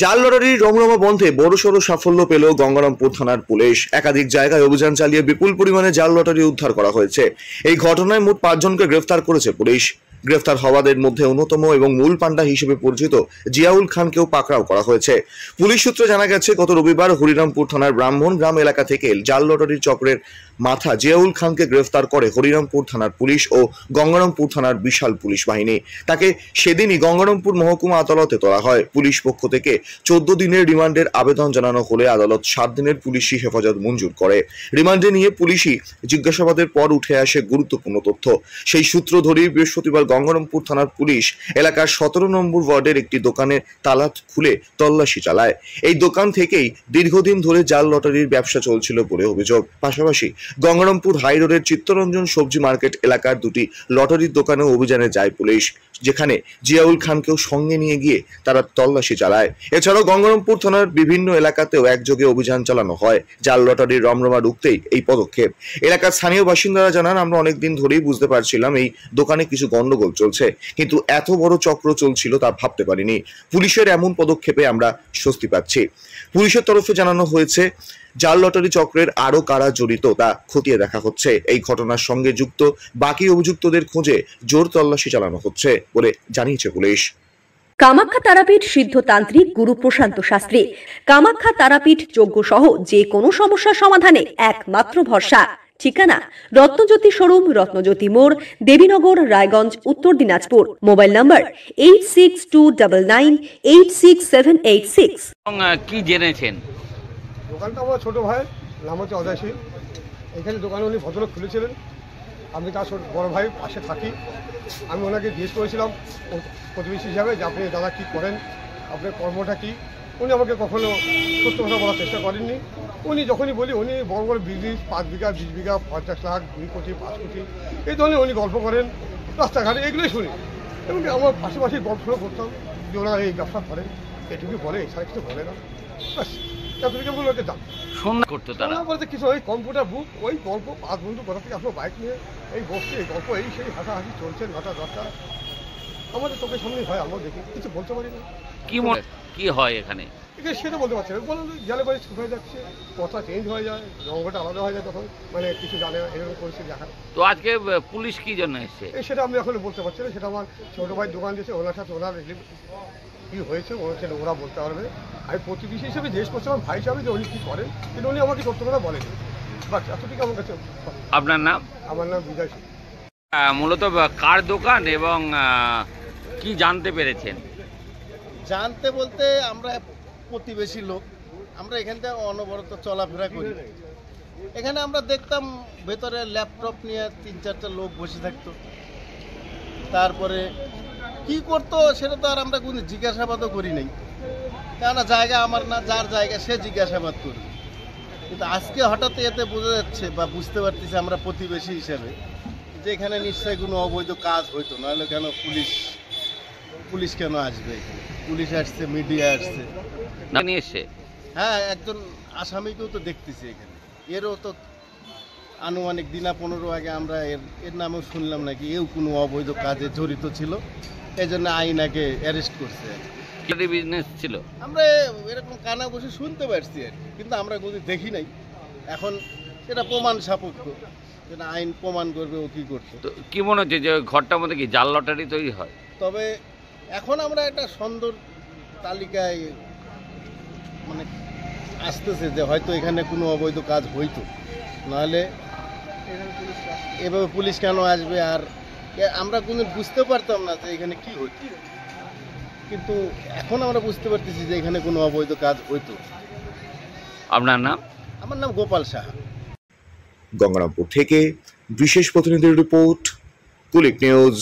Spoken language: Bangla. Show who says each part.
Speaker 1: জাল লটারির রমরমা বন্ধে বড়সড় সাফল্য পেল গঙ্গারামপুর থানার পুলিশ। একাধিক জায়গায় অভিযান চালিয়ে বিপুল পরিমাণে জাল লটারি উদ্ধার করা হয়েছে। এই ঘটনায় মোট 5 জনকে গ্রেফতার করেছে পুলিশ। গ্রেফতার হওয়াদের মধ্যে অন্যতম এবং মূল পান্ডা হিসেবে পরিচিত জিয়াউল খানকেও পাকড়াও করা হয়েছে। পুলিশ সূত্রে জানা গেছে, গত রবিবার হরিরামপুর থানার ব্রাহ্মণ গ্রাম এলাকা থেকে জাল লটারির চক্রের মাথা জিয়াউল খানকে গ্রেফতার করে হরিরামপুর থানার পুলিশ ও গঙ্গারামপুর থানার বিশাল পুলিশ বাহিনী। তাকে সেদিনই গঙ্গারামপুর মহকুমা আদালতে তোলা হয়। পুলিশ পক্ষ থেকে 14 দিনের রিমান্ডের আবেদন জানানো হলে আদালত 7 দিনের পুলিশি হেফাজত মঞ্জুর করে। রিমান্ডে নিয়ে পুলিশি জিজ্ঞাসাবাদের পর উঠে আসে গুরুত্বপূর্ণ তথ্য। সেই সূত্র ধরেই বৃহস্পতিবার গঙ্গারামপুর থানার পুলিশ এলাকার 17 নম্বর ওয়ার্ডের একটি দোকানের তালা খুলে তল্লাশি চালায়। এই দোকান থেকেই দীর্ঘদিন ধরে জাল লটারির ব্যবসা চলছিল বলে অভিযোগ। পাশাপাশি গঙ্গারামপুর হাই রোডের চিত্তরঞ্জন সবজি মার্কেট এলাকার 2টি লটারির দোকানেও অভিযানে যায় পুলিশ, যেখানে জিয়াউল খানকেও সঙ্গে নিয়ে গিয়ে তারা তল্লাশি চালায়। এছাড়াও গঙ্গারামপুর থানার বিভিন্ন এলাকাতেও একযোগে অভিযান চালানো হয়। জাল লটারির রমরমা রুখতেই এই পদক্ষেপ। এলাকার স্থানীয় বাসিন্দারা জানান, আমরা অনেকদিন ধরেই বুঝতে পারছিলাম এই দোকানে কিছু গন্ডগোল চলছে, কিন্তু এত বড় চক্র চলছিল তা ভাবতে পারিনি। পুলিশের এমন পদক্ষেপে আমরা স্বস্তি পাচ্ছি। পুলিশের তরফে জানানো হয়েছে, জাল লটারি চক্রের আরো কারা জড়িত তা খতিয়ে দেখা হচ্ছে। এই ঘটনার সঙ্গে যুক্ত বাকি অভিযুক্তদের খোঁজে জোর তল্লাশি চালানো হচ্ছে বলে জানিয়েছে পুলিশ।
Speaker 2: কামাখ্যা তারাপীঠ সিদ্ধতান্ত্রিক গুরু প্রশান্ত শাস্ত্রী। কামাখ্যা তারাপীঠ যজ্ঞ সহ যে কোনো সমস্যার সমাধানে একমাত্র ভরসা। ঠিকানা রত্নজ্যোতি শোরুম, রত্নজ্যোতি মোড়, দেবীনগর, রায়গঞ্জ, উত্তর দিনাজপুর। Mobile number 8629986786।
Speaker 3: কি জেনেছেন?
Speaker 4: দোকানটা আমার ছোট ভাই, নাম হচ্ছে অজয় সিং। এখানে দোকানে উনি ভদ্রলোক খুলেছিলেন। আমি তার বড় ভাই পাশে থাকি। আমি ওনাকে জিজ্ঞেস করেছিলাম প্রতিবেশী হিসাবে যে আপনি দাদা কী করেন, আপনার কর্মটা কী। উনি আমাকে কখনো সত্য কথা বলার চেষ্টা করেননি। উনি যখনই বলি, উনি বড় বড় বিজনেস 5 বিঘা, 20 বিঘা, 50 লাখ, 2 কোটি, 5 কোটি, এই ধরনের উনি গল্প করেন রাস্তাঘাটে, এগুলোই শুনি। এবং আমার পাশাপাশি গল্প করতাম যে ওনারা এই ব্যবসা করেন, এটুকু বলে, এছাড়া কিছু বলে না। ব্যাস এতটুকুগুলোকে দাম
Speaker 3: সন্ধ্যা করতো তারা
Speaker 4: বলতে কিছু ওই কম্পিউটার বুক, ওই গল্প 5 বন্ধু কোথা থেকে আসলো বাইক নিয়ে, এই বসছে, এই গল্প, এই সেই হাঁটাহাঁটি চলছে 9টা 10টা। আমাদের চোখের সামনে হয়, আমরা দেখি, কিছু বলতে পারি না।
Speaker 3: কি হয় এখানে
Speaker 4: সেটা বলতে পারছি না। বলুন গেলে বাড়ি হয়ে যাচ্ছে, কথা চেঞ্জ হয়ে যায়, রঙটা আলাদা হয়ে যায়, তখন মানে কিছু জানে না, এরকম পরিস্থিতি দেখা।
Speaker 3: তো আজকে পুলিশ কি জন্য এসছে
Speaker 4: সেটা আমি এখন বলতে পারছি না। সেটা আমার ছোটো ভাই দোকান দিয়েছে, ওনার সাথে ওনার কী হয়েছে ওরা বলতে পারবে। আমি প্রতিবেশী হিসেবে জিজ্ঞেস করছিলাম ভাই হিসাবে যে উনি কী করেন, কিন্তু উনি আমাকে সত্য কথা বলেনি। বাস এতটুকু আমার কাছে।
Speaker 3: আপনার নাম?
Speaker 4: আমার নাম বিজয় সিং।
Speaker 3: মূলত কার দোকান এবং কি জানতে পেরেছেন?
Speaker 5: জানতে বলতে আমরা প্রতিবেশী লোক, আমরা এখান থেকে অনবরত চলাফেরা করি। এখানে আমরা দেখতাম ভেতরে ল্যাপটপ নিয়ে 3-4টা লোক বসে থাকতো। তারপরে কি করতো সেটা তো আর আমরা কোনো জিজ্ঞাসাবাদও করি নাই, কেননা জায়গা আমার না, যার জায়গা সে জিজ্ঞাসাবাদ করি। কিন্তু আজকে হঠাৎ এতে বোঝা যাচ্ছে বা বুঝতে পারতেছি আমরা প্রতিবেশী হিসেবে যে এখানে নিশ্চয়ই কোনো অবৈধ কাজ হইতো, নাহলে কেন পুলিশ কেন আসবে? পুলিশ আসছে, মিডিয়া আসছে, হ্যাঁ একজন আসামিকেও তো দেখতেছি এখানে। এরও তো আনুমানিক দিনা 15 আগে আমরা এর নামেও শুনলাম নাকি এও কোনো অবৈধ কাজে জড়িত ছিল, এই জন্য আইনাকে অ্যারেস্ট করছে।
Speaker 3: বিজনেস ছিল,
Speaker 5: আমরা এরকম কানা বসে শুনতে পারছি আর, কিন্তু আমরা কোনো দেখি নাই। এখন এটা প্রমাণ সাপেক্ষ, যেটা আইন প্রমাণ করবে ও কী করছে।
Speaker 3: তো কি মনে হচ্ছে যে ঘরটার মধ্যে কি জাল লটারি তৈরি হয়?
Speaker 5: তবে এখন আমরা একটা সুন্দর তালিকায় মানে আসতেছে যে হয়তো এখানে কোনো অবৈধ কাজ হইতো, নাহলে এভাবে পুলিশ কেন আসবে? আর আমরা কোনো বুঝতে পারতাম না যে এখানে কি হইতো, কিন্তু এখন আমরা বুঝতে পারতেছি যে এখানে কোনো অবৈধ কাজ হইতো।
Speaker 3: আপনার নাম?
Speaker 5: আমার নাম গোপাল সাহা।
Speaker 1: গঙ্গারামপুর থেকে বিশেষ প্রতিনিধির রিপোর্ট, কুলিক নিউজ।